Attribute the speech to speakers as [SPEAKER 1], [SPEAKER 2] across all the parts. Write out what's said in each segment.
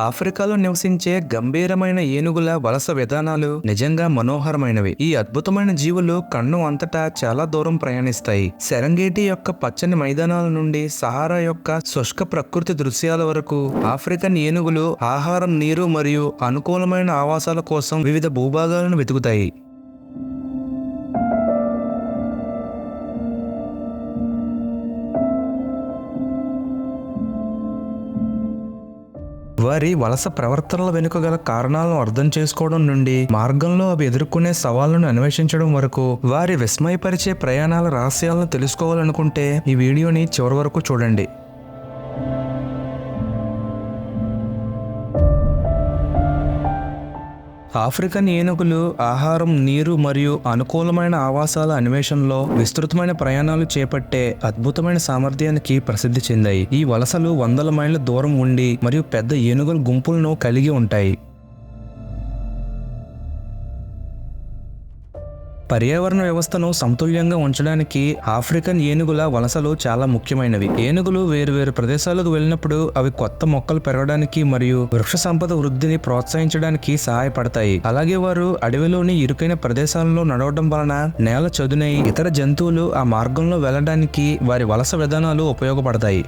[SPEAKER 1] ఆఫ్రికాలో నివసించే గంభీరమైన ఏనుగుల వలస విధానాలు నిజంగా మనోహరమైనవి. ఈ అద్భుతమైన జీవులు కన్ను అంతటా చాలా దూరం ప్రయాణిస్తాయి. సెరెంగేటి యొక్క పచ్చని మైదానాల నుండి సహారా యొక్క శుష్క ప్రకృతి దృశ్యాల వరకు ఆఫ్రికన్ ఏనుగులు ఆహారం, నీరు మరియు అనుకూలమైన ఆవాసాల కోసం వివిధ భూభాగాలను వెతుకుతాయి. వారి వలస ప్రవర్తనల వెనుక గల కారణాలను అర్థం చేసుకోవడం నుండి మార్గంలో అవి ఎదుర్కొనే సవాళ్లను అన్వేషించడం వరకు వారి విస్మయపరిచే ప్రయాణాల రహస్యాలను తెలుసుకోవాలనుకుంటే ఈ వీడియోని చివరి వరకు చూడండి. ఆఫ్రికన్ ఏనుగులు ఆహారం, నీరు మరియు అనుకూలమైన ఆవాసాల అన్వేషణలో విస్తృతమైన ప్రయాణాలు చేపట్టే అద్భుతమైన సామర్థ్యానికి ప్రసిద్ధి చెందాయి. ఈ వలసలు వందల మైళ్ళ దూరం ఉండి మరియు పెద్ద ఏనుగుల గుంపులను కలిగి ఉంటాయి. పర్యావరణ వ్యవస్థను సమతుల్యంగా ఉంచడానికి ఆఫ్రికన్ ఏనుగుల వలసలు చాలా ముఖ్యమైనవి. ఏనుగులు వేరువేరు ప్రదేశాలకు వెళ్ళినప్పుడు అవి కొత్త మొక్కలు పెరగడానికి మరియు వృక్ష సంపద వృద్ధిని ప్రోత్సహించడానికి సహాయపడతాయి. అలాగే వారు అడవిలోని ఇరుకైన ప్రదేశాలలో నడవడం వలన నేల చదునై ఇతర జంతువులు ఆ మార్గంలో వెళ్ళడానికి వారి వలస విధానాలు ఉపయోగపడతాయి.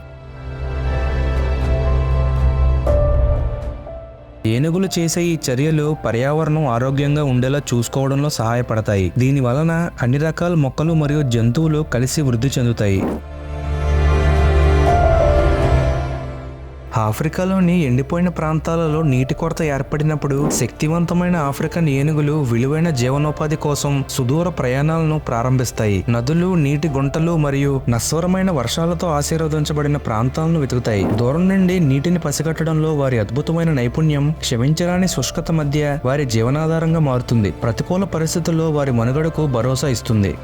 [SPEAKER 1] ఏనుగులు చేసే ఈ చర్యలు పర్యావరణం ఆరోగ్యంగా ఉండేలా చూసుకోవడంలో సహాయపడతాయి. దీని వలన అన్ని రకాల మొక్కలు మరియు జంతువులు కలిసి వృద్ధి చెందుతాయి. ఆఫ్రికాలోని ఎండిపోయిన ప్రాంతాలలో నీటి కొరత ఏర్పడినప్పుడు శక్తివంతమైన ఆఫ్రికన్ ఏనుగులు విలువైన జీవనోపాధి కోసం సుదూర ప్రయాణాలను ప్రారంభిస్తాయి. నదులు, నీటి గుంటలు మరియు నశ్వరమైన వర్షాలతో ఆశీర్వదించబడిన ప్రాంతాలను వెతుకుతాయి. దూరం నుండి నీటిని పసిగట్టడంలో వారి అద్భుతమైన నైపుణ్యం క్షమించరాని శుష్కత మధ్య వారి జీవనాధారంగా మారుతుంది. ప్రతికూల పరిస్థితుల్లో వారి మనుగడకు భరోసా ఇస్తుంది.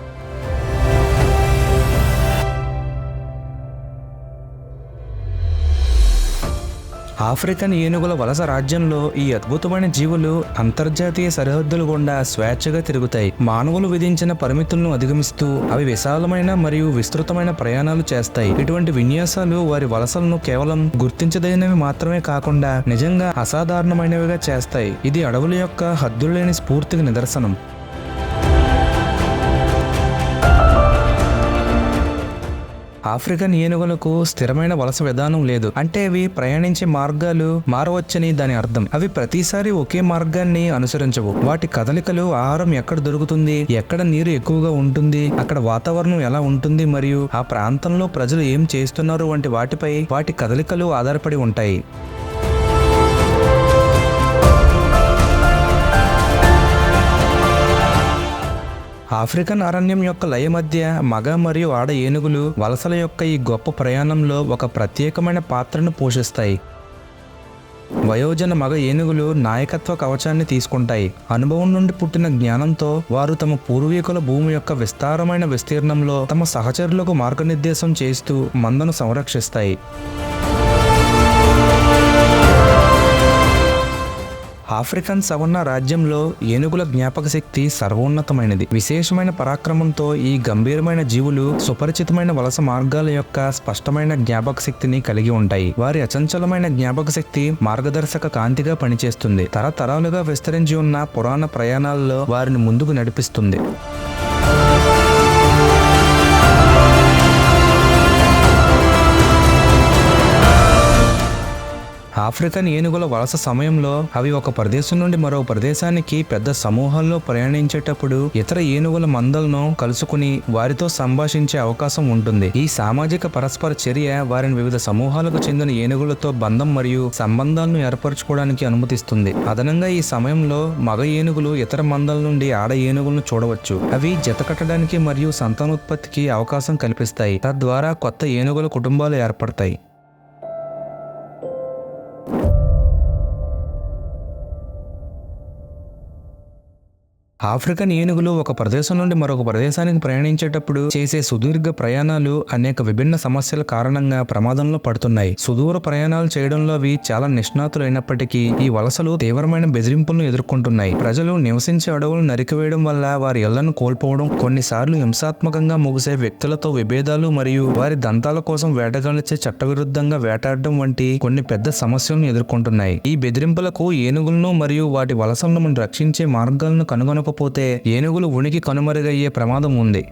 [SPEAKER 1] ఆఫ్రికన్ ఏనుగుల వలస రాజ్యంలో ఈ అద్భుతమైన జీవులు అంతర్జాతీయ సరిహద్దులు గుండా స్వేచ్ఛగా తిరుగుతాయి. మానవులు విధించిన పరిమితులను అధిగమిస్తూ అవి విశాలమైన మరియు విస్తృతమైన ప్రయాణాలు చేస్తాయి. ఇటువంటి విన్యాసాలు వారి వలసలను కేవలం గుర్తించదగినవి మాత్రమే కాకుండా నిజంగా అసాధారణమైనవిగా చేస్తాయి. ఇది అడవుల యొక్క హద్దులేని స్ఫూర్తికి నిదర్శనం. ఆఫ్రికన్ ఏనుగులకు స్థిరమైన వలస విధానం లేదు. అంటే అవి ప్రయాణించే మార్గాలు మారవచ్చని దాని అర్థం. అవి ప్రతిసారి ఒకే మార్గాన్ని అనుసరించవు. వాటి కదలికలు ఆహారం ఎక్కడ దొరుకుతుంది, ఎక్కడ నీరు ఎక్కువగా ఉంటుంది, అక్కడ వాతావరణం ఎలా ఉంటుంది మరియు ఆ ప్రాంతంలో ప్రజలు ఏం చేస్తున్నారు వంటి వాటిపై వాటి కదలికలు ఆధారపడి ఉంటాయి. ఆఫ్రికన్ అరణ్యం యొక్క లయ మధ్య మగ మరియు ఆడ ఏనుగులు వలసల యొక్క ఈ గొప్ప ప్రయాణంలో ఒక ప్రత్యేకమైన పాత్రను పోషిస్తాయి. వయోజన మగ ఏనుగులు నాయకత్వ కవచాన్ని తీసుకుంటాయి. అనుభవం నుండి పుట్టిన జ్ఞానంతో వారు తమ పూర్వీకుల భూమి యొక్క విస్తారమైన విస్తీర్ణంలో తమ సహచరులకు మార్గనిర్దేశం చేస్తూ మందను సంరక్షిస్తాయి. ఆఫ్రికన్ సవన్నా రాజ్యంలో ఏనుగుల జ్ఞాపక శక్తి సర్వోన్నతమైనది. విశేషమైన పరాక్రమంతో ఈ గంభీరమైన జీవులు సుపరిచితమైన వలస మార్గాల యొక్క స్పష్టమైన జ్ఞాపక శక్తిని కలిగి ఉంటాయి. వారి అచంచలమైన జ్ఞాపక శక్తి మార్గదర్శక కాంతిగా పనిచేస్తుంది. తరతరాలుగా విస్తరించి ఉన్న పురాణ ప్రయాణాలలో వారిని ముందుకు నడిపిస్తుంది. ఆఫ్రికన్ ఏనుగుల వలస సమయంలో అవి ఒక ప్రదేశం నుండి మరో ప్రదేశానికి పెద్ద సమూహాల్లో ప్రయాణించేటప్పుడు ఇతర ఏనుగుల మందలను కలుసుకుని వారితో సంభాషించే అవకాశం ఉంటుంది. ఈ సామాజిక పరస్పర చర్య వారిని వివిధ సమూహాలకు చెందిన ఏనుగులతో బంధం మరియు సంబంధాలను ఏర్పరచుకోవడానికి అనుమతిస్తుంది. అదనంగా ఈ సమయంలో మగ ఏనుగులు ఇతర మందల నుండి ఆడ ఏనుగులను చూడవచ్చు. అవి జత కట్టడానికి మరియు సంతానోత్పత్తికి అవకాశం కల్పిస్తాయి. తద్వారా కొత్త ఏనుగుల కుటుంబాలు ఏర్పడతాయి. ఆఫ్రికన్ ఏనుగులు ఒక ప్రదేశం నుండి మరొక ప్రదేశానికి ప్రయాణించేటప్పుడు చేసే సుదీర్ఘ ప్రయాణాలు అనేక విభిన్న సమస్యల కారణంగా ప్రమాదంలో పడుతున్నాయి. సుదూర ప్రయాణాలు చేయడంలో అవి చాలా నిష్ణాతులు అయినప్పటికీ ఈ వలసలు తీవ్రమైన బెదిరింపులను ఎదుర్కొంటున్నాయి. ప్రజలు నివసించే అడవులను నరికివేయడం వల్ల వారి ఇళ్లను కోల్పోవడం, కొన్నిసార్లు హింసాత్మకంగా ముగిసే వ్యక్తులతో విభేదాలు మరియు వారి దంతాల కోసం వేటగాళ్ళచే చట్టవిరుద్ధంగా వేటాడడం వంటి కొన్ని పెద్ద సమస్యలను ఎదుర్కొంటున్నాయి. ఈ బెదిరింపులకు ఏనుగులను మరియు వాటి వలసలను రక్షించే మార్గాలను కనుగొనకపోతే ఏనుగులు ఉనికి కనుమరుగయ్యే ప్రమాదం ఉంది.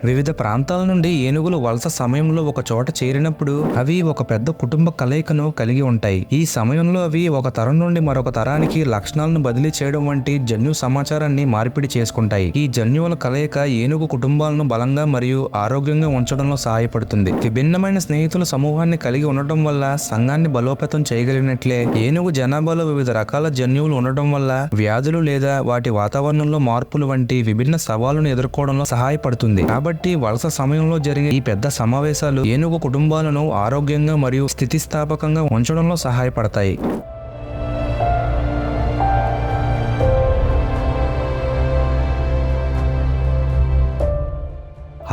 [SPEAKER 1] వివిధ ప్రాంతాల నుండి ఏనుగులు వలస సమయంలో ఒక చోట చేరినప్పుడు అవి ఒక పెద్ద కుటుంబ కలయికను కలిగి ఉంటాయి. ఈ సమయంలో అవి ఒక తరం నుండి మరొక తరానికి లక్షణాలను బదిలీ చేయడం వంటి జన్యు సమాచారాన్ని మార్పిడి చేసుకుంటాయి. ఈ జన్యువుల కలయిక ఏనుగు కుటుంబాలను బలంగా మరియు ఆరోగ్యంగా ఉంచడంలో సహాయపడుతుంది. విభిన్నమైన స్నేహితుల సమూహాన్ని కలిగి ఉండటం వల్ల సంఘాన్ని బలోపేతం చేయగలిగినట్లే ఏనుగు జనాభాలో వివిధ రకాల జన్యువులు ఉండటం వల్ల వ్యాధులు లేదా వాటి వాతావరణంలో మార్పులు వంటి విభిన్న సవాళ్లను ఎదుర్కోవడంలో సహాయపడుతుంది. కాబట్టి వలస సమయంలో జరిగే ఈ పెద్ద సమావేశాలు ఏనుగు కుటుంబాలను ఆరోగ్యంగా మరియు స్థితిస్థాపకంగా ఉంచడంలో సహాయపడతాయి.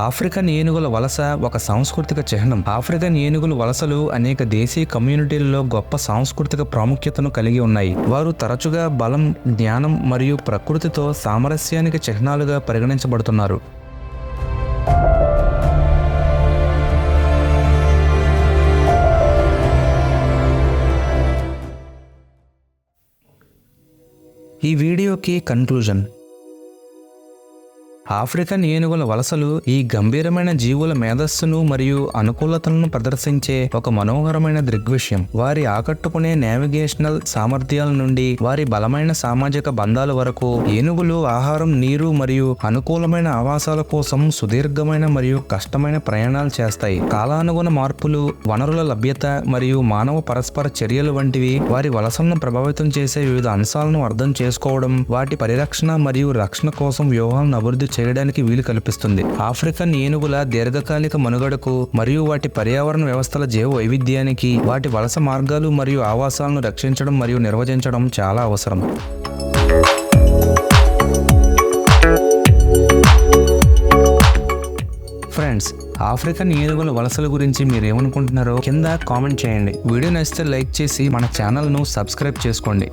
[SPEAKER 1] ఆఫ్రికన్ ఏనుగుల వలస ఒక సాంస్కృతిక చిహ్నం. ఆఫ్రికన్ ఏనుగుల వలసలు అనేక దేశీయ కమ్యూనిటీలలో గొప్ప సాంస్కృతిక ప్రాముఖ్యతను కలిగి ఉన్నాయి. వారు తరచుగా బలం, జ్ఞానం మరియు ప్రకృతితో సామరస్యానికి చిహ్నాలుగా పరిగణించబడుతున్నారు. ఈ వీడియోకి కన్క్లూజన్. ఆఫ్రికన్ ఏనుగుల వలసలు ఈ గంభీరమైన జీవుల మేధస్సును మరియు అనుకూలతలను ప్రదర్శించే ఒక మనోహరమైన దృగ్విషయం. వారి ఆకట్టుకునే నావిగేషనల్ సామర్థ్యాల నుండి వారి బలమైన సామాజిక బంధాల వరకు ఏనుగులు ఆహారం, నీరు మరియు అనుకూలమైన ఆవాసాల కోసం సుదీర్ఘమైన మరియు కష్టమైన ప్రయాణాలు చేస్తాయి. కాలానుగుణ మార్పులు, వనరుల లభ్యత మరియు మానవ పరస్పర చర్యలు వంటివి వారి వలసలను ప్రభావితం చేసే వివిధ అంశాలను అర్థం చేసుకోవడం వాటి పరిరక్షణ మరియు రక్షణ కోసం వ్యూహాలను అభివృద్ధి చేయడానికి వీలు కల్పిస్తుంది. ఆఫ్రికన్ ఏనుగుల దీర్ఘకాలిక మనుగడకు మరియు వాటి పర్యావరణ వ్యవస్థల జీవ వైవిధ్యానికి వాటి వలస మార్గాలు మరియు ఆవాసాలను రక్షించడం మరియు నిర్వహించడం చాలా అవసరం. ఫ్రెండ్స్, ఆఫ్రికన్ ఏనుగుల వలసల గురించి మీరు ఏమనుకుంటున్నారో కింద కామెంట్ చేయండి. వీడియో నచ్చితే లైక్ చేసి మన ఛానల్ను సబ్స్క్రైబ్ చేసుకోండి.